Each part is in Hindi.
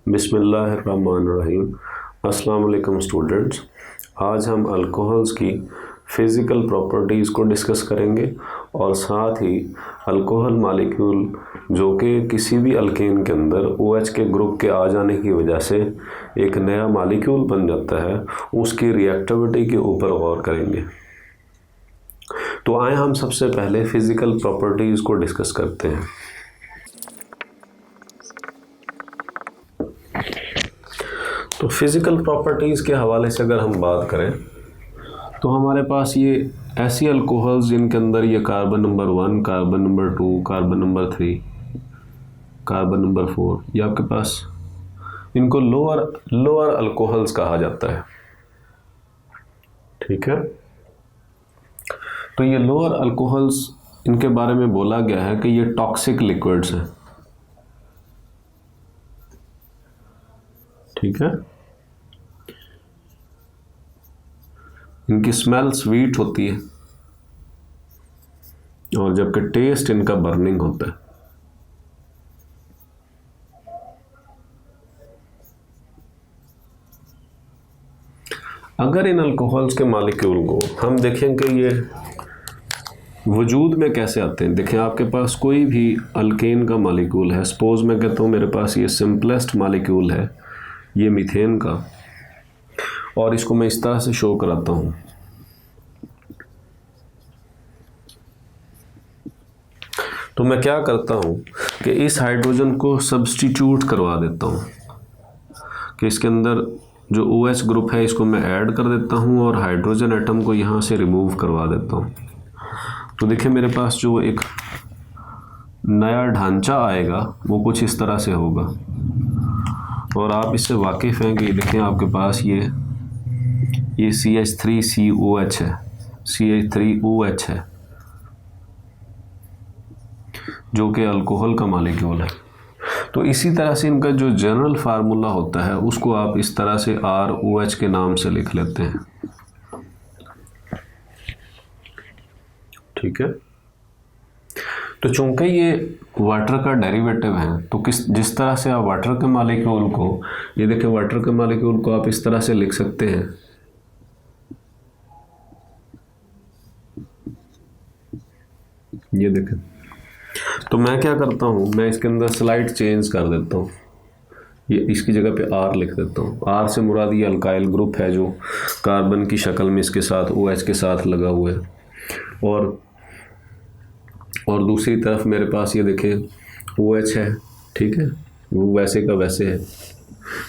बिस्मिल्लाहिर्रहमानिर्रहीम। अस्सलाम वालेकुम स्टूडेंट्स। आज हम अल्कोहल्स की फ़िज़िकल प्रॉपर्टीज़ को डिस्कस करेंगे और साथ ही अल्कोहल मॉलिक्यूल जो कि किसी भी अल्केन के अंदर OH के ग्रुप के आ जाने की वजह से एक नया मॉलिक्यूल बन जाता है, उसकी रिएक्टिविटी के ऊपर गौर करेंगे। तो आए हम सबसे पहले फ़िज़िकल प्रॉपर्टीज़ को डिस्कस करते हैं। तो फिज़िकल प्रॉपर्टीज़ के हवाले से अगर हम बात करें तो हमारे पास ये ऐसी अल्कोहल्स जिनके अंदर ये carbon number 1, carbon number 2, carbon number 3, carbon number 4, ये आपके पास इनको लोअर अल्कोहल्स कहा जाता है। ठीक है, तो ये लोअर अल्कोहल्स, इनके बारे में बोला गया है कि ये टॉक्सिक लिक्विड्स हैं। ठीक है, इनकी स्मेल स्वीट होती है और जबकि टेस्ट इनका बर्निंग होता है। अगर इन अल्कोहल्स के मॉलिक्यूल को हम देखें कि ये वजूद में कैसे आते हैं, देखें आपके पास कोई भी अल्केन का मॉलिक्यूल है, सपोज मैं कहता हूँ मेरे पास ये सिंपलेस्ट मॉलिक्यूल है, ये मीथेन का, और इसको मैं इस तरह से शो कराता हूँ। तो मैं क्या करता हूँ कि इस हाइड्रोजन को सब्स्टिट्यूट करवा देता हूँ कि इसके अंदर जो OH ग्रुप है इसको मैं ऐड कर देता हूँ और हाइड्रोजन एटम को यहाँ से रिमूव करवा देता हूँ। तो देखिए मेरे पास जो एक नया ढांचा आएगा वो कुछ इस तरह से होगा और आप इससे वाकिफ़ हैं कि देखें आपके पास ये CH3COH है, CH3OH है, जो कि अल्कोहल का मॉलिक्यूल है। तो इसी तरह से इनका जो जनरल फार्मूला होता है उसको आप इस तरह से ROH के नाम से लिख लेते हैं। ठीक है, तो चूंकि ये वाटर का डेरिवेटिव है तो जिस तरह से आप वाटर के मॉलिक्यूल को, ये देखें वाटर के मॉलिक्यूल को आप इस तरह से लिख सकते हैं, ये देखें। तो मैं क्या करता हूँ, मैं इसके अंदर स्लाइड चेंज कर देता हूँ, ये इसकी जगह पे R लिख देता हूँ। R से मुराद ये अल्काइल ग्रुप है जो कार्बन की शक्ल में इसके साथ OH के साथ लगा हुआ है, और दूसरी तरफ मेरे पास ये देखें OH है। ठीक है, वो वैसे का वैसे है,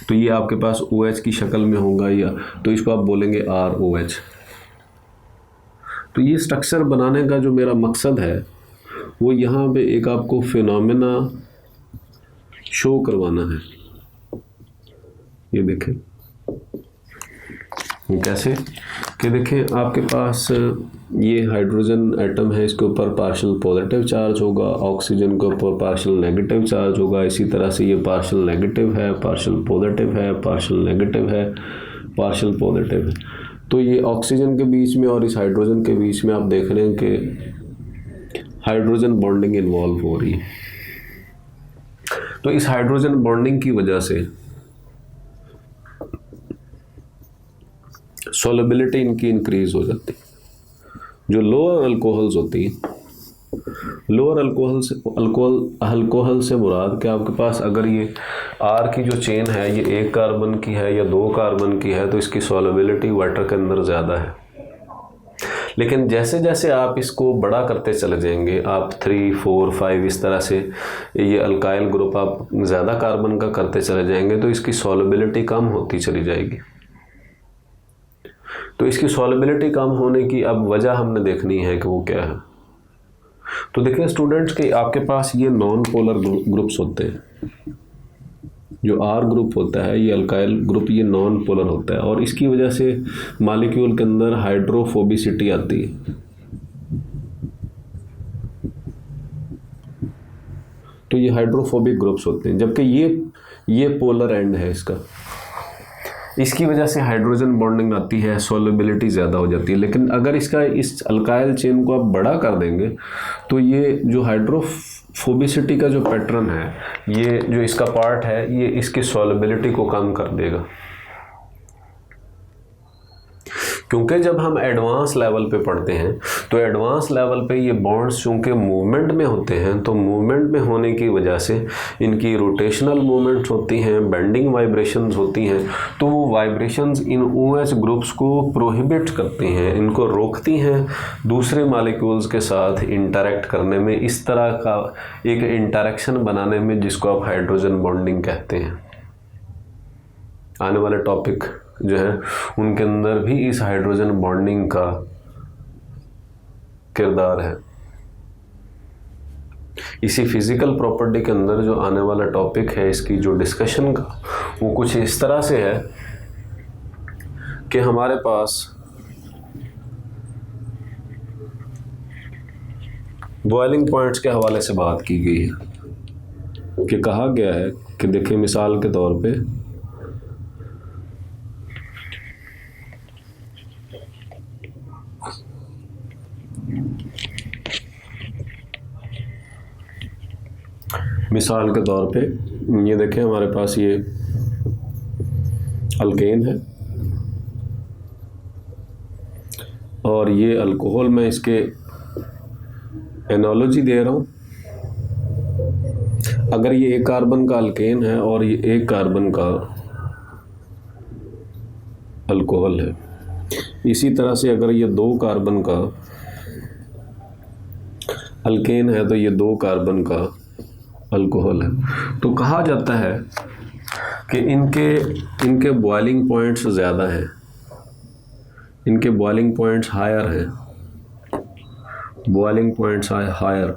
तो ये आपके पास OH की शक्ल में होगा, या तो इसको आप बोलेंगे ROH। तो ये स्ट्रक्चर बनाने का जो मेरा मकसद है वो यहाँ पे एक आपको फिनोमेना शो करवाना है। ये देखें कैसे कि देखें आपके पास ये हाइड्रोजन एटम है, इसके ऊपर पार्शियल पॉजिटिव चार्ज होगा, ऑक्सीजन के ऊपर पार्शियल नेगेटिव चार्ज होगा, इसी तरह से ये पार्शियल नेगेटिव है, पार्शियल पॉजिटिव है, पार्शियल नेगेटिव है, पार्शियल पॉजिटिव है। तो ये ऑक्सीजन के बीच में और इस हाइड्रोजन के बीच में आप देख रहे हैं कि हाइड्रोजन बॉन्डिंग इन्वॉल्व हो रही है। तो इस हाइड्रोजन बॉन्डिंग की वजह से सॉल्युबिलिटी इनकी इंक्रीज हो जाती है। जो लोअर अल्कोहल्स होती हैं, लोअर अल्कोहल से मुराद कि आपके पास अगर ये R की जो चेन है ये 1 कार्बन की है या 2 कार्बन की है तो इसकी सॉल्युबिलिटी वाटर के अंदर ज़्यादा है। लेकिन जैसे जैसे आप इसको बड़ा करते चले जाएंगे, आप 3, 4, 5 इस तरह से ये अल्काइल ग्रुप आप ज़्यादा कार्बन का करते चले जाएंगे तो इसकी सॉल्युबिलिटी कम होती चली जाएगी। तो इसकी सॉल्युबिलिटी कम होने की अब वजह हमने देखनी है कि वो क्या है। तो देखिए स्टूडेंट्स कि आपके पास ये नॉन पोलर ग्रुप्स होते हैं। जो R ग्रुप होता है ये अल्काइल ग्रुप, ये नॉन पोलर होता है और इसकी वजह से मॉलिक्यूल के अंदर हाइड्रोफोबिसिटी आती है। तो ये हाइड्रोफोबिक ग्रुप्स होते हैं, जबकि ये पोलर एंड है इसका। इसकी वजह से हाइड्रोजन बॉन्डिंग आती है, सॉल्युबिलिटी ज़्यादा हो जाती है। लेकिन अगर इसका इस अल्काइल चेन को आप बड़ा कर देंगे तो ये जो हाइड्रोफोबिसिटी का जो पैटर्न है, ये जो इसका पार्ट है, ये इसकी सॉल्युबिलिटी को कम कर देगा। क्योंकि जब हम एडवांस लेवल पे पढ़ते हैं तो एडवांस लेवल पे ये बॉन्ड्स चूँकि मूवमेंट में होते हैं, तो मूवमेंट में होने की वजह से इनकी रोटेशनल मूवमेंट्स होती हैं, बेंडिंग वाइब्रेशंस होती हैं, तो वो वाइब्रेशंस इन OH ग्रुप्स को प्रोहिबिट करती हैं, इनको रोकती हैं दूसरे मॉलिक्यूल्स के साथ इंटरेक्ट करने में, इस तरह का एक इंटरेक्शन बनाने में, जिसको आप हाइड्रोजन बॉन्डिंग कहते हैं। आने वाले टॉपिक जो है उनके अंदर भी इस हाइड्रोजन बॉन्डिंग का किरदार है। इसी फिजिकल प्रॉपर्टी के अंदर जो आने वाला टॉपिक है इसकी जो डिस्कशन का, वो कुछ इस तरह से है कि हमारे पास बॉइलिंग पॉइंट्स के हवाले से बात की गई है कि कहा गया है कि देखिए मिसाल के तौर पे ये देखें हमारे पास ये अल्केन है और ये अल्कोहल, मैं इसके एनालॉजी दे रहा हूँ। अगर ये एक कार्बन का अल्केन है और ये एक कार्बन का अल्कोहल है, इसी तरह से अगर ये 2 कार्बन का अल्केन है तो ये 2 कार्बन का अल्कोहल है, तो कहा जाता है कि इनके बॉइलिंग पॉइंट्स ज़्यादा हैं, इनके बॉइलिंग पॉइंट्स हायर हैं, बॉइलिंग पॉइंट्स हायर,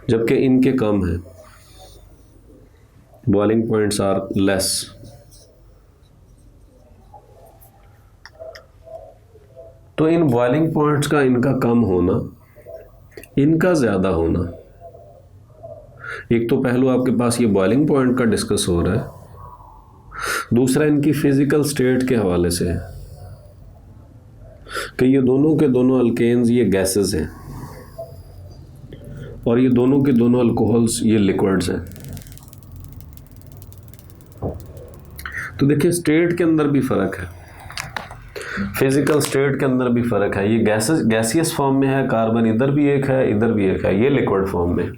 जबकि इनके कम हैं, बॉइलिंग पॉइंट्स आर लेस। तो इन बॉइलिंग पॉइंट्स का इनका कम होना, इनका ज़्यादा होना, एक तो पहलू आपके पास ये बॉइलिंग पॉइंट का डिस्कस हो रहा है, दूसरा इनकी फिजिकल स्टेट के हवाले से है कि ये दोनों के दोनों अल्केन्स ये गैसेस हैं और ये दोनों के दोनों अल्कोहल्स ये लिक्विड्स हैं। तो देखिए स्टेट के अंदर भी फ़र्क है, फिजिकल स्टेट के अंदर भी फ़र्क है। ये गैसियस फॉर्म में है, कार्बन इधर भी एक है, इधर भी एक है, ये लिक्विड फॉर्म में।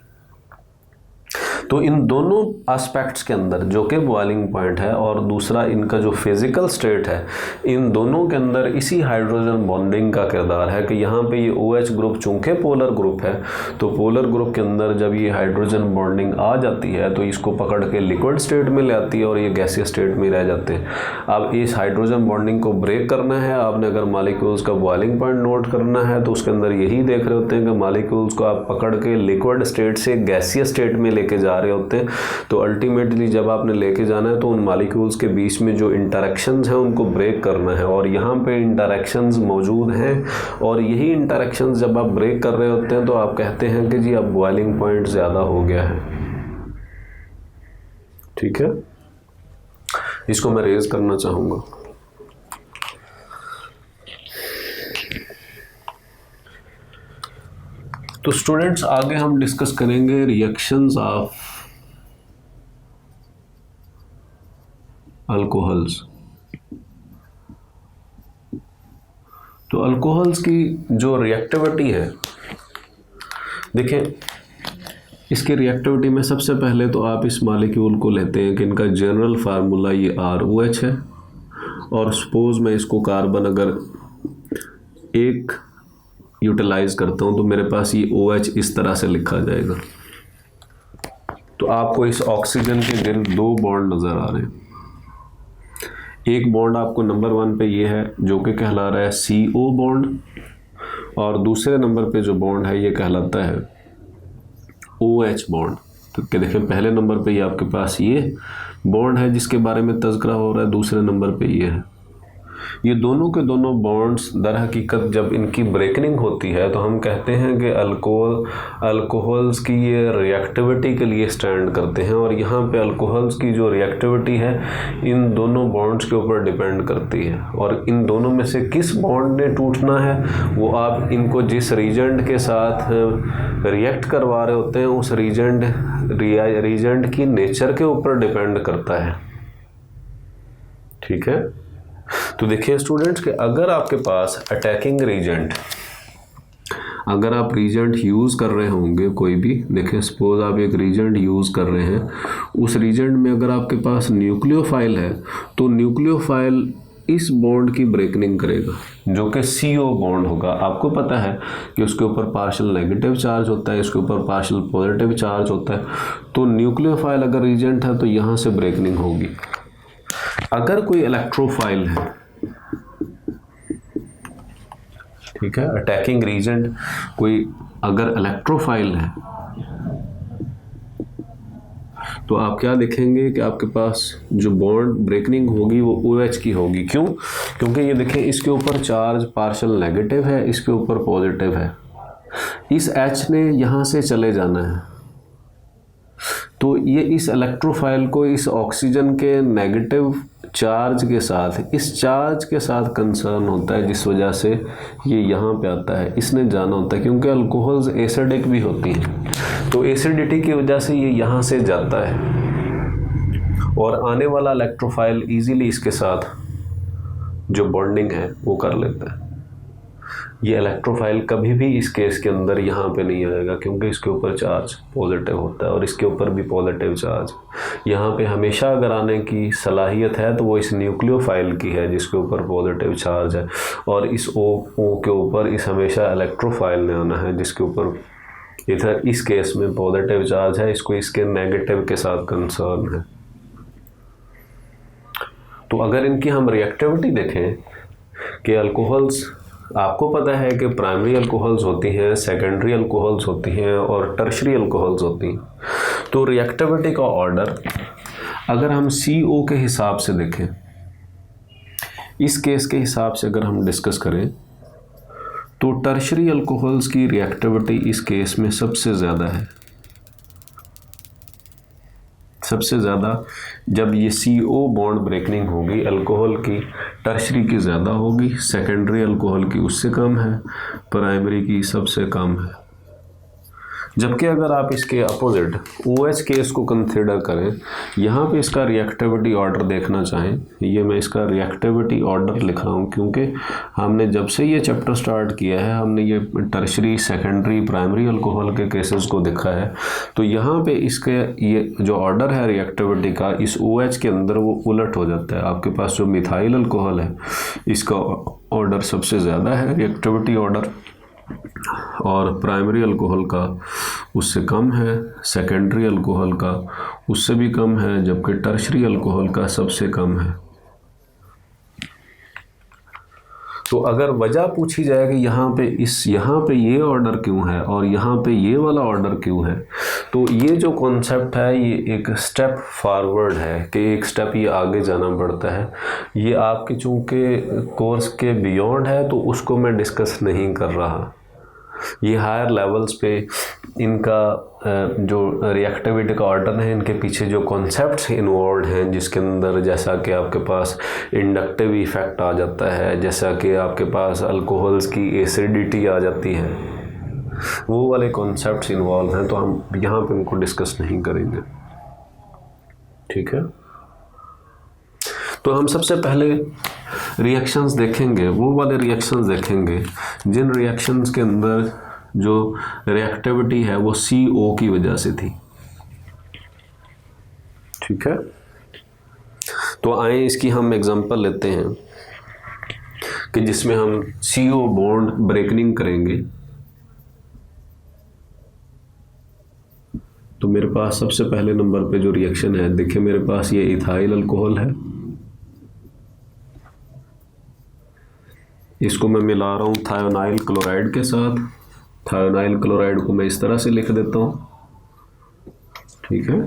तो इन दोनों एस्पेक्ट्स के अंदर जो कि बॉइलिंग पॉइंट है और दूसरा इनका जो फिजिकल स्टेट है, इन दोनों के अंदर इसी हाइड्रोजन बॉन्डिंग का किरदार है कि यहाँ पे ये OH ग्रुप चूँकि पोलर ग्रुप है, तो पोलर ग्रुप के अंदर जब ये हाइड्रोजन बॉन्डिंग आ जाती है तो इसको पकड़ के लिक्विड स्टेट में ले आती है और ये गैसियस स्टेट में रह जाते हैं। अब इस हाइड्रोजन बॉन्डिंग को ब्रेक करना है, आपने अगर मॉलिक्यूल्स का बॉइलिंग पॉइंट नोट करना है तो उसके अंदर यही देख रहे होते हैं कि मॉलिक्यूल्स को आप पकड़ के लिक्विड स्टेट से गैसियस स्टेट में लेके जा रहे होते हैं। तो अल्टीमेटली जब आपने लेके जाना है तो उन मॉलिक्यूल्स के बीच में जो इंटरेक्शंस हैं उनको ब्रेक करना है, और यहाँ पे इंटरेक्शंस मौजूद हैं, और यही इंटरेक्शंस जब आप ब्रेक कर रहे होते हैं तो आप कहते हैं कि जी अब बॉइलिंग पॉइंट ज़्यादा हो गया है। ठीक है, इसको मैं रेज करना चाहूँगा। तो स्टूडेंट्स आगे हम डिस्कस करेंगे रिएक्शंस ऑफ अल्कोहल्स। तो अल्कोहल्स की जो रिएक्टिविटी है, देखिए इसकी रिएक्टिविटी में सबसे पहले तो आप इस मॉलिक्यूल को लेते हैं कि इनका जनरल फार्मूला ये ROH है, और सपोज मैं इसको कार्बन अगर 1 यूटिलाइज करता हूँ तो मेरे पास ये OH इस तरह से लिखा जाएगा। तो आपको इस ऑक्सीजन के गिर्द 2 बॉन्ड नज़र आ रहे हैं। एक बॉन्ड आपको नंबर 1 पे ये है जो कि कहला रहा है CO बॉन्ड, और दूसरे नंबर पे जो बॉन्ड है ये कहलाता है OH बॉन्ड। तो क्या देखें पहले नंबर पे ये आपके पास ये बॉन्ड है जिसके बारे में तज़किरा हो रहा है, दूसरे नंबर पे ये है। ये दोनों के दोनों बॉन्ड्स दर हकीकत जब इनकी ब्रेकिंग होती है तो हम कहते हैं कि अल्कोहल्स की ये रिएक्टिविटी के लिए स्टैंड करते हैं, और यहाँ पे अल्कोहल्स की जो रिएक्टिविटी है इन दोनों बॉन्ड्स के ऊपर डिपेंड करती है। और इन दोनों में से किस बॉन्ड ने टूटना है वो आप इनको जिस रीजेंट के साथ रिएक्ट करवा रहे होते हैं उस रीजेंट की नेचर के ऊपर डिपेंड करता है। ठीक है, तो देखिए स्टूडेंट्स कि अगर आपके पास अटैकिंग रीजेंट, अगर आप रीजेंट यूज़ कर रहे होंगे कोई भी, देखें सपोज आप एक रीजेंट यूज़ कर रहे हैं, उस रीजेंट में अगर आपके पास न्यूक्लियोफाइल है तो न्यूक्लियोफाइल इस बॉन्ड की ब्रेकिंग करेगा जो कि CO बॉन्ड होगा। आपको पता है कि उसके ऊपर पार्शियल नेगेटिव चार्ज होता है, इसके ऊपर पार्शियल पॉजिटिव चार्ज होता है। तो न्यूक्लियोफाइल अगर रीजेंट है तो यहाँ से ब्रेकिंग होगी। अगर कोई इलेक्ट्रोफाइल है, ठीक है, अटैकिंग रीजेंट कोई अगर इलेक्ट्रोफाइल है तो आप क्या देखेंगे कि आपके पास जो बॉन्ड ब्रेकिंग होगी वो OH की होगी। क्यों? क्योंकि ये देखें इसके ऊपर चार्ज पार्शियल नेगेटिव है, इसके ऊपर पॉजिटिव है, इस H ने यहाँ से चले जाना है, तो ये इस इलेक्ट्रोफाइल को इस ऑक्सीजन के नेगेटिव चार्ज के साथ, इस चार्ज के साथ कंसर्न होता है, जिस वजह से ये यहाँ पे आता है, इसने जाना होता है। क्योंकि अल्कोहल्स एसिडिक भी होती हैं तो एसिडिटी की वजह से ये यहाँ से जाता है और आने वाला इलेक्ट्रोफाइल इजीली इसके साथ जो बॉन्डिंग है वो कर लेता है। ये इलेक्ट्रोफाइल कभी भी इस केस के अंदर यहाँ पे नहीं आएगा क्योंकि इसके ऊपर चार्ज पॉजिटिव होता है और इसके ऊपर भी पॉजिटिव चार्ज। यहाँ पे हमेशा अगर आने की सलाहियत है तो वो इस न्यूक्लियोफाइल की है जिसके ऊपर पॉजिटिव चार्ज है, और इस O के ऊपर इस हमेशा इलेक्ट्रोफाइल ने आना है जिसके ऊपर इधर इस केस में पॉजिटिव चार्ज है, इसको इसके नेगेटिव के साथ कंसर्न है। तो अगर इनकी हम रिएक्टिविटी देखें कि अल्कोहल्स, आपको पता है कि प्राइमरी अल्कोहल्स होती हैं, सेकेंडरी अल्कोहल्स होती हैं और टर्शरी अल्कोहल्स होती हैं। तो रिएक्टिविटी का ऑर्डर अगर हम CO के हिसाब से देखें, इस केस के हिसाब से अगर हम डिस्कस करें तो टर्शरी अल्कोहल्स की रिएक्टिविटी इस केस में सबसे ज़्यादा है। सबसे ज़्यादा जब ये CO बॉन्ड ब्रेकिंग होगी अल्कोहल की, टर्शरी की ज़्यादा होगी, सेकेंडरी अल्कोहल की उससे कम है, प्राइमरी की सबसे कम है। जबकि अगर आप इसके अपोजिट OH केस को कंसिडर करें, यहाँ पे इसका रिएक्टिविटी ऑर्डर देखना चाहें, ये मैं इसका रिएक्टिविटी ऑर्डर लिख रहा हूँ क्योंकि हमने जब से ये चैप्टर स्टार्ट किया है हमने ये टर्शरी, सेकेंडरी, प्राइमरी अल्कोहल के केसेस को देखा है। तो यहाँ पे इसके ये जो ऑर्डर है रिएक्टिविटी का इस OH के अंदर वो उलट हो जाता है। आपके पास जो मिथाइल अल्कोहल है इसका ऑर्डर सबसे ज़्यादा है रिएक्टिविटी ऑर्डर, और प्राइमरी अल्कोहल का उससे कम है, सेकेंडरी अल्कोहल का उससे भी कम है, जबकि टर्शरी अल्कोहल का सबसे कम है। तो अगर वजह पूछी जाए कि यहाँ पे ये ऑर्डर क्यों है और यहाँ पे ये वाला ऑर्डर क्यों है, तो ये जो कॉन्सेप्ट है ये एक स्टेप फॉरवर्ड है कि एक स्टेप ये आगे जाना पड़ता है। ये आपके चूँकि कोर्स के बियॉन्ड है तो उसको मैं डिस्कस नहीं कर रहा। ये हायर लेवल्स पे इनका जो रिएक्टिविटी का ऑर्डर है, इनके पीछे जो कॉन्सेप्ट्स इन्वॉल्व हैं, जिसके अंदर जैसा कि आपके पास इंडक्टिव इफ़ेक्ट आ जाता है, जैसा कि आपके पास अल्कोहल्स की एसिडिटी आ जाती है, वो वाले कॉन्सेप्ट्स इन्वॉल्व हैं, तो हम यहाँ पे उनको डिस्कस नहीं करेंगे। ठीक है, तो हम सबसे पहले रिएक्शंस देखेंगे, वो वाले रिएक्शंस देखेंगे जिन रिएक्शंस के अंदर जो रिएक्टिविटी है वो CO की वजह से थी। ठीक है, तो आए इसकी हम एग्जांपल लेते हैं कि जिसमें हम CO बॉन्ड ब्रेकिंग करेंगे। तो मेरे पास सबसे पहले नंबर पे जो रिएक्शन है, देखिए मेरे पास ये इथाइल अल्कोहल है, इसको मैं मिला रहा हूँ थायोनाइल क्लोराइड के साथ। थायोनाइल क्लोराइड को मैं इस तरह से लिख देता हूँ। ठीक है,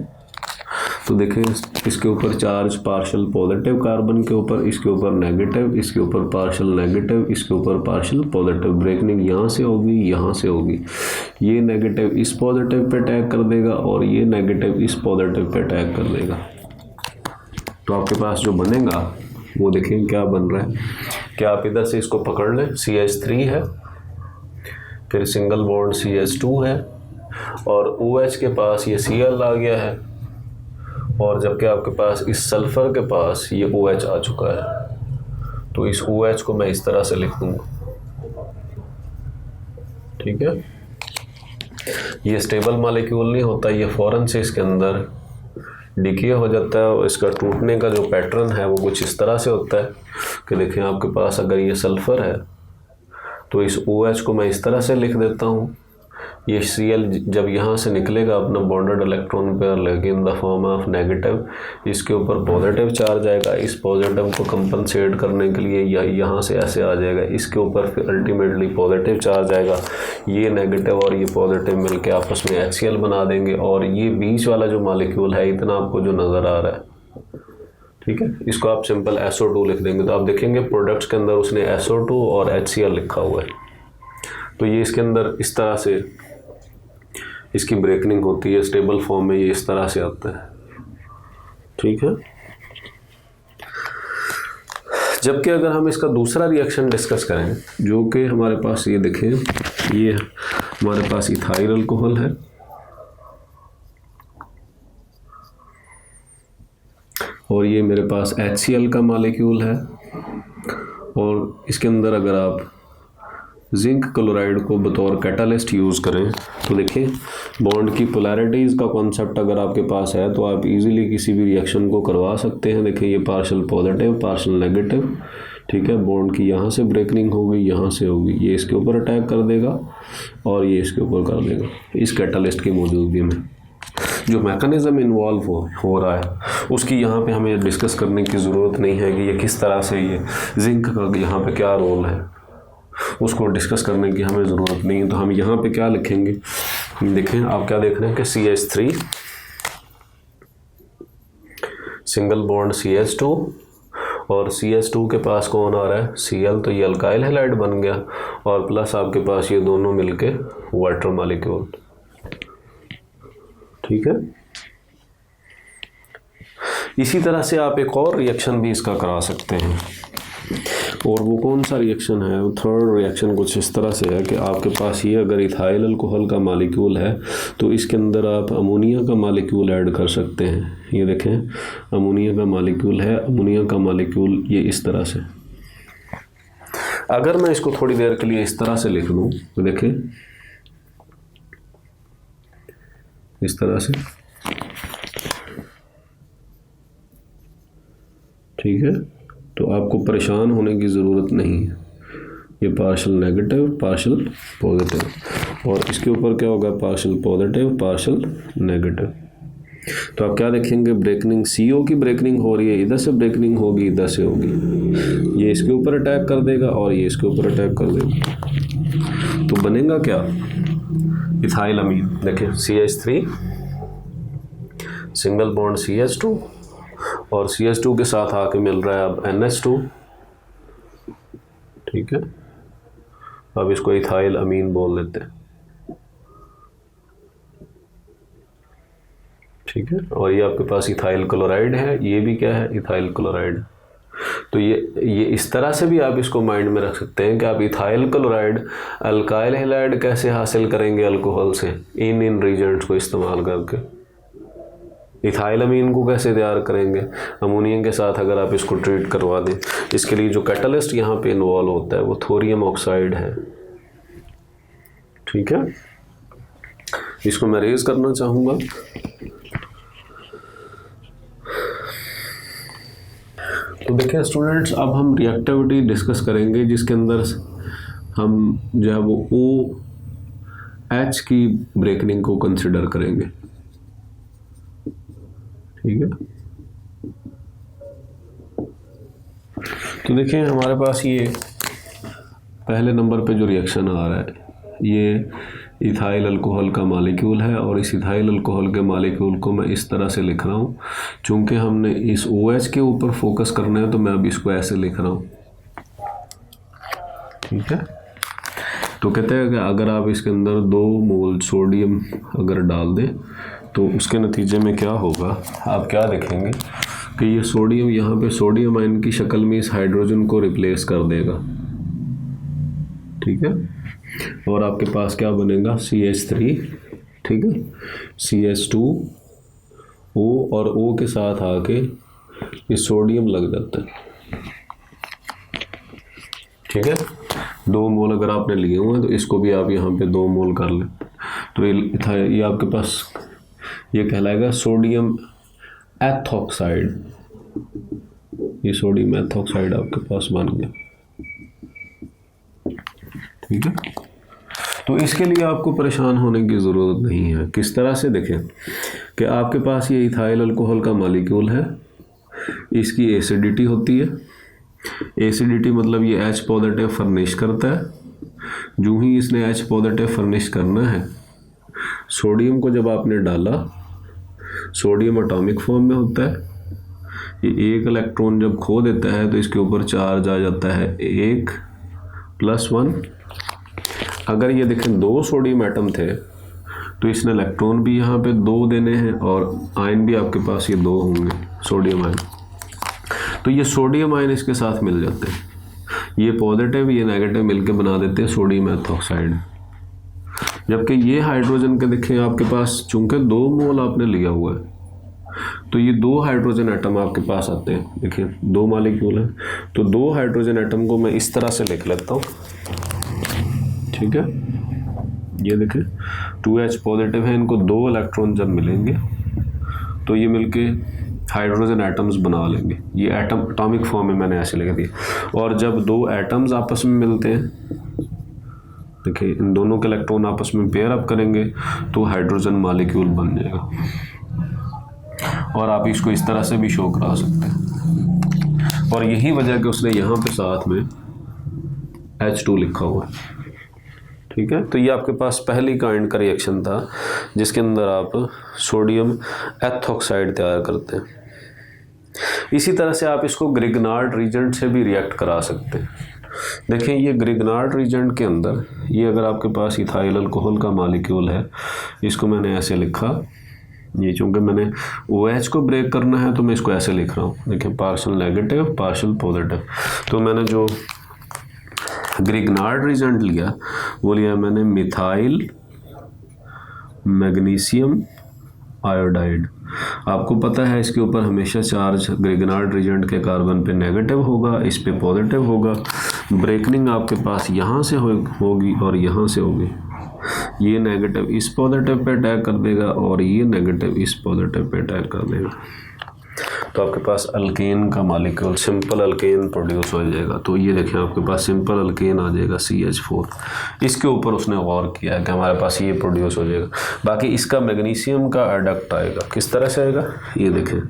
तो देखें इसके ऊपर चार्ज पार्शियल पॉजिटिव कार्बन के ऊपर, इसके ऊपर नेगेटिव, इसके ऊपर पार्शियल नेगेटिव, इसके ऊपर पार्शियल पॉजिटिव। ब्रेकनिंग यहाँ से होगी, यहाँ से होगी। ये नेगेटिव इस पॉजिटिव पे अटैक कर देगा और ये नेगेटिव इस पॉजिटिव पे अटैक कर देगा। तो आपके पास जो बनेगा वो देखें क्या बन रहा है। क्या आप इधर से इसको पकड़ लें, CH3 है, फिर सिंगल बॉन्ड CH2 है और OH के पास ये Cl आ गया है, और जबकि आपके पास इस सल्फर के पास ये OH आ चुका है। तो इस OH को मैं इस तरह से लिख दूंगा, ठीक है। ये स्टेबल मॉलिक्यूल नहीं होता, ये फ़ौरन से इसके अंदर डिके हो जाता है और इसका टूटने का जो पैटर्न है वो कुछ इस तरह से होता है कि देखें आपके पास अगर ये सल्फ़र है तो इस OH को मैं इस तरह से लिख देता हूँ। ये Cl जब यहाँ से निकलेगा अपना बॉन्डेड इलेक्ट्रॉन पेयर लेके in the form of negative, इसके ऊपर पॉजिटिव चार्ज आएगा। इस पॉजिटिव को कंपनसेट करने के लिए यहाँ से ऐसे आ जाएगा, इसके ऊपर फिर अल्टीमेटली पॉजिटिव चार्ज आएगा। ये नेगेटिव और ये पॉजिटिव मिलके आपस में HCl बना देंगे और ये बीच वाला जो मॉलिक्यूल है इतना आपको जो नज़र आ रहा है, ठीक है, इसको आप सिंपल SO2 लिख देंगे। तो आप देखेंगे प्रोडक्ट्स के अंदर उसने SO2 और HCl लिखा हुआ है। तो ये इसके अंदर इस तरह से इसकी ब्रेकनिंग होती है, स्टेबल फॉर्म में ये इस तरह से आता है, ठीक है। जबकि अगर हम इसका दूसरा रिएक्शन डिस्कस करें जो कि हमारे पास ये देखें, ये हमारे पास इथाइल अल्कोहल है और ये मेरे पास HCl का मॉलिक्यूल है, और इसके अंदर अगर आप जिंक क्लोराइड को बतौर कैटालिस्ट यूज़ करें तो देखिए बॉन्ड की पोलैरिटीज़ का कॉन्सेप्ट अगर आपके पास है तो आप इजीली किसी भी रिएक्शन को करवा सकते हैं। देखिए ये पार्शियल पॉजिटिव, पार्शियल नेगेटिव, ठीक है। बॉन्ड की यहाँ से ब्रेकनिंग होगी, यहाँ से होगी, ये इसके ऊपर अटैक कर देगा और ये इसके ऊपर कर देगा इस कैटालिस्ट की मौजूदगी में। जो मैकेनिज़्म इन्वॉल्व हो रहा है उसकी यहाँ पे हमें डिस्कस करने की ज़रूरत नहीं है कि ये किस तरह से ये जिंक का यहाँ पे क्या रोल है, उसको डिस्कस करने की हमें ज़रूरत नहीं है। तो हम यहाँ पे क्या लिखेंगे, देखें आप क्या देख रहे हैं कि CH3 सिंगल बॉन्ड CH2 और CH2 के पास कौन आ रहा है, Cl, तो ये अल्काइल हैलाइड बन गया और प्लस आपके पास ये दोनों मिलके वाटर मॉलिक्यूल, ठीक है। इसी तरह से आप एक और रिएक्शन भी इसका करा सकते हैं, और वो कौन सा रिएक्शन है, वो थर्ड रिएक्शन कुछ इस तरह से है कि आपके पास ये अगर इथाइल अल्कोहल का मॉलिक्यूल है तो इसके अंदर आप अमोनिया का मॉलिक्यूल ऐड कर सकते हैं। ये देखें अमोनिया का मॉलिक्यूल है, अमोनिया का मॉलिक्यूल ये इस तरह से। अगर मैं इसको थोड़ी देर के लिए इस तरह से लिख दूँ तो देखें इस तरह से, ठीक है। तो आपको परेशान होने की ज़रूरत नहीं है। ये पार्शियल नेगेटिव, पार्शियल पॉजिटिव, और इसके ऊपर क्या होगा, पार्शियल पॉजिटिव, पार्शियल नेगेटिव। तो आप क्या देखेंगे, ब्रेकनिंग CO की ब्रेकनिंग हो रही है, इधर से ब्रेकनिंग होगी, इधर से होगी, ये इसके ऊपर अटैक कर देगा और ये इसके ऊपर अटैक कर देगा। तो बनेगा क्या, इथाइल अमीन। देखिए CH3 सिंगल बॉन्ड CH2 और CH2 के साथ आके मिल रहा है अब NH2, ठीक है। अब इसको इथाइल अमीन बोल देते हैं, ठीक है। और ये आपके पास इथाइल क्लोराइड है, ये भी क्या है, इथाइल क्लोराइड। तो ये इस तरह से भी आप इसको माइंड में रख सकते हैं कि आप इथाइल क्लोराइड अल्काइल हैलाइड कैसे हासिल करेंगे अल्कोहल से, इन रीजेंट्स को इस्तेमाल करके। इथाइल अमीन को कैसे तैयार करेंगे, अमोनिया के साथ अगर आप इसको ट्रीट करवा दें। इसके लिए जो कैटलिस्ट यहाँ पे इन्वॉल्व होता है वो थोरियम ऑक्साइड है, ठीक है। इसको मैं रेज करना चाहूँगा। तो देखिए स्टूडेंट्स, अब हम रिएक्टिविटी डिस्कस करेंगे जिसके अंदर हम जो है वो OH की ब्रेकनिंग को कंसिडर करेंगे, ठीक है। तो देखिए हमारे पास ये पहले नंबर पे जो रिएक्शन आ रहा है ये इथाइल अल्कोहल का मॉलिक्यूल है और इस इथाइल अल्कोहल के मॉलिक्यूल को मैं इस तरह से लिख रहा हूँ। चूँकि हमने इस OH के ऊपर फोकस करना है तो मैं अब इसको ऐसे लिख रहा हूँ, ठीक है। तो कहते हैं कि अगर आप इसके अंदर 2 मोल सोडियम अगर डाल दें तो उसके नतीजे में क्या होगा, आप क्या देखेंगे कि ये सोडियम यहाँ पे सोडियम आयन की शक्ल में इस हाइड्रोजन को रिप्लेस कर देगा, ठीक है। और आपके पास क्या बनेगा, CH3, ठीक है, CH2O और O के साथ आके ये सोडियम लग जाता है, ठीक है। 2 मोल अगर आपने लिए हुए हैं तो इसको भी आप यहाँ पे 2 मोल कर लें तो ये आपके पास ये कहलाएगा सोडियम एथॉक्साइड। ये सोडियम एथॉक्साइड आपके पास बन गया, ठीक है। तो इसके लिए आपको परेशान होने की ज़रूरत नहीं है। किस तरह से देखें कि आपके पास ये इथाइल अल्कोहल का मॉलिक्यूल है, इसकी एसिडिटी होती है। एसिडिटी मतलब ये H पॉजिटिव फर्निश करता है। जो ही इसने H पॉजिटिव फर्निश करना है, सोडियम को जब आपने डाला, सोडियम एटॉमिक फॉर्म में होता है। ये 1 इलेक्ट्रॉन जब खो देता है तो इसके ऊपर चार्ज आ जाता है 1 + 1। अगर ये देखें 2 सोडियम एटम थे तो इसने इलेक्ट्रॉन भी यहाँ पे 2 देने हैं और आयन भी आपके पास ये 2 होंगे, सोडियम आयन। तो ये सोडियम आयन इसके साथ मिल जाते हैं, ये पॉजिटिव ये नेगेटिव मिलके बना देते हैं सोडियम एथॉक्साइड। जबकि ये हाइड्रोजन के देखें आपके पास चूंकि 2 मोल आपने लिया हुआ है तो ये 2 हाइड्रोजन एटम आपके पास आते हैं। देखिए 2 मॉलिक्यूल हैं तो 2 हाइड्रोजन एटम को मैं इस तरह से लिख लेता हूँ, ठीक है। ये देखें 2H पॉजिटिव है, इनको 2 इलेक्ट्रॉन जब मिलेंगे तो ये मिलके हाइड्रोजन एटम्स बना लेंगे। ये एटम एटॉमिक फॉर्म में मैंने ऐसे लिख दिया। और जब 2 एटम्स आपस में मिलते हैं, देखिए इन दोनों के इलेक्ट्रॉन आपस में पेयर अप करेंगे तो हाइड्रोजन मॉलिक्यूल बन जाएगा। और आप इसको इस तरह से भी शो करा सकते हैं। और यही वजह कि उसने यहाँ पे साथ में H2 लिखा हुआ है, ठीक है। तो ये आपके पास पहली काइंड का रिएक्शन था जिसके अंदर आप सोडियम एथॉक्साइड तैयार करते हैं। इसी तरह से आप इसको ग्रिग्नार्ड रीजेंट से भी रिएक्ट करा सकते हैं। देखें ये ग्रिग्नार्ड रीजेंट के अंदर ये अगर आपके पास इथाइल अल्कोहल का मॉलिक्यूल है, इसको मैंने ऐसे लिखा, ये चूँकि मैंने OH को ब्रेक करना है तो मैं इसको ऐसे लिख रहा हूँ। देखिए पार्शियल नेगेटिव पार्शियल पॉजिटिव। तो मैंने जो ग्रिग्नार्ड रीजेंट लिया वो लिया मैंने मिथाइल मैग्नीशियम आयोडाइड। आपको पता है इसके ऊपर हमेशा चार्ज ग्रिग्नार्ड रीजेंट के कार्बन पे नेगेटिव होगा, इस पे पॉजिटिव होगा। ब्रेकनिंग आपके पास यहाँ से होगी और यहाँ से होगी। ये नेगेटिव इस पॉजिटिव पे अटैक कर देगा और ये नेगेटिव इस पॉजिटिव पे अटैक कर देगा। तो आपके पास अल्केन का मॉलिक्यूल सिंपल अल्केन प्रोड्यूस हो जाएगा। तो ये देखें आपके पास सिंपल अल्केन आ जाएगा CH4। इसके ऊपर उसने गौर किया है कि हमारे पास ये प्रोड्यूस हो जाएगा। बाकी इसका मैग्नीशियम का एडक्ट आएगा। किस तरह से आएगा, ये देखें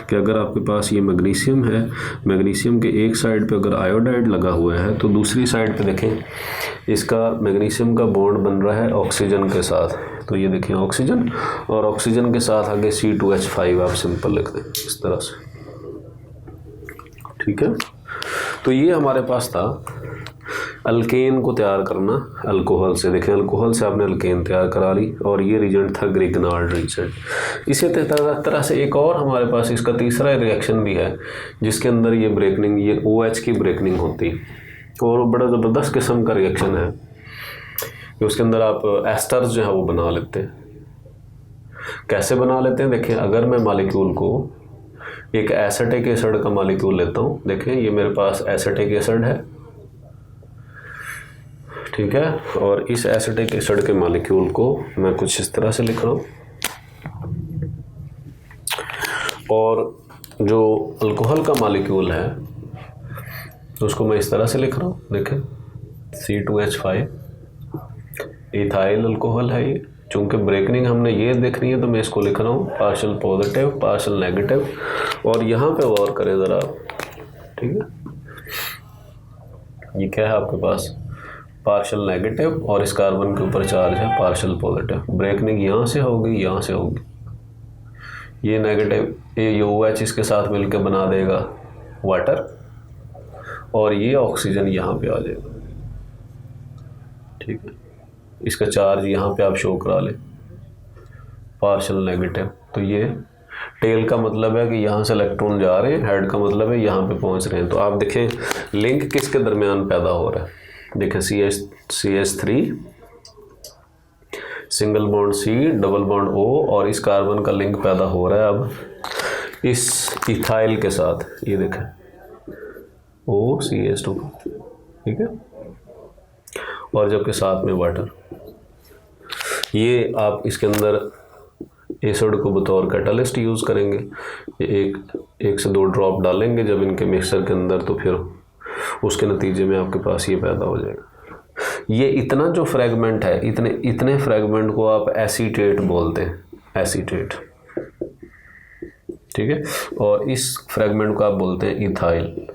कि अगर आपके पास ये मैग्नीशियम है, मैग्नीशियम के एक साइड पे अगर आयोडाइड लगा हुआ है तो दूसरी साइड पे देखें इसका मैग्नीशियम का बॉन्ड बन रहा है ऑक्सीजन के साथ। तो ये देखिए ऑक्सीजन और ऑक्सीजन के साथ आगे C2H5 आप सिंपल लिख दें इस तरह से, ठीक है। तो ये हमारे पास था अल्केन को तैयार करना अल्कोहल से। देखें अल्कोहल से आपने अल्केन तैयार करा ली और ये रीजेंट था ग्रिग्नार्ड रीजेंट। इसी तरह से एक और हमारे पास इसका तीसरा रिएक्शन भी है जिसके अंदर ये ब्रेकनिंग ये OH की ब्रेकनिंग होती है और बड़ा ज़बरदस्त किस्म का रिएक्शन है कि उसके अंदर आप एस्टर्स जो है वो बना लेते हैं। कैसे बना लेते हैं, देखिए अगर मैं मॉलिक्यूल को एक एसिटिक एसिड का मॉलिक्यूल लेता हूँ, देखें ये मेरे पास एसिटिक एसिड है, ठीक है। और इस एसिटिक एसिड के मॉलिक्यूल को मैं कुछ इस तरह से लिख रहा हूँ और जो अल्कोहल का मॉलिक्यूल है उसको मैं इस तरह से लिख रहा हूँ। देखें C2H5 इथाइल अल्कोहल है ये। चूँकि ब्रेकनिंग हमने ये देखनी है तो मैं इसको लिख रहा हूँ पार्शियल पॉजिटिव पार्शियल नेगेटिव। और यहाँ पे गौर करें ज़रा, ठीक है। ये क्या है आपके पास पार्शल नेगेटिव और इस कार्बन के ऊपर चार्ज है पार्शल पॉजिटिव। ब्रेकनिंग यहाँ से होगी, यहाँ से होगी। ये नेगेटिव ये OH इसके साथ मिलकर बना देगा वाटर और ये ऑक्सीजन यहाँ पे आ जाएगा। ठीक है, इसका चार्ज यहाँ पे आप शो करा लें पार्शल नेगेटिव। तो ये टेल का मतलब है कि यहाँ से इलेक्ट्रॉन जा रहे हैं, हेड का मतलब है यहाँ पे पहुँच रहे हैं। तो आप देखें लिंक किसके दरमियान पैदा हो रहा है। देखें CH3 single bond C double bond O और इस कार्बन का लिंक पैदा हो रहा है अब इस इथाइल के साथ। ये देखें OCH2, ठीक है, और जबकि साथ में वाटर। ये आप इसके अंदर एसिड को बतौर कैटलिस्ट यूज़ करेंगे। एक से 2 ड्रॉप डालेंगे जब इनके मिक्सचर के अंदर, तो फिर उसके नतीजे में आपके पास ये पैदा हो जाएगा। ये इतना जो फ्रेगमेंट है, इतने फ्रेगमेंट को आप एसीटेट बोलते हैं, एसीटेट, ठीक है, और इस फ्रेगमेंट को आप बोलते हैं इथाइल।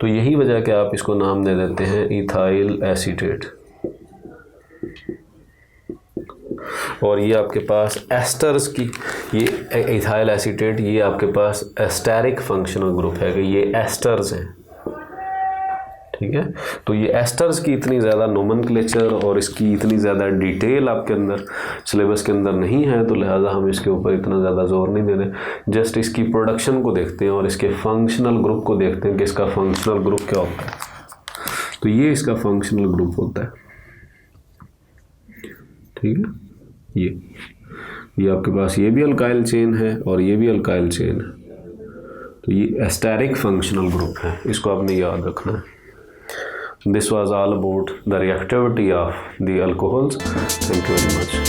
तो यही वजह कि आप इसको नाम दे देते हैं इथाइल एसीटेट। और ये आपके पास एस्टर्स की, ये इथाइल एसीटेट, ये आपके पास एस्टेरिक फंक्शनल ग्रुप है कि ये एस्टर्स हैं। ठीक है, तो ये एस्टर्स की इतनी ज़्यादा नोमेनक्लेचर और इसकी इतनी ज़्यादा डिटेल आपके अंदर सिलेबस के अंदर नहीं है, तो लिहाजा हम इसके ऊपर इतना ज़्यादा जोर नहीं दे रहे। जस्ट इसकी प्रोडक्शन को देखते हैं और इसके फंक्शनल ग्रुप को देखते हैं कि इसका फंक्शनल ग्रुप क्या होता है। तो ये इसका फंक्शनल ग्रुप होता है। ठीक है, ये आपके पास ये भी अल्काइल चेन है और ये भी अल्काइल चेन है। तो ये एस्टेरिक फंक्शनल ग्रुप है, इसको आपने याद रखना है। This was all about the reactivity of the alcohols. Thank you very much.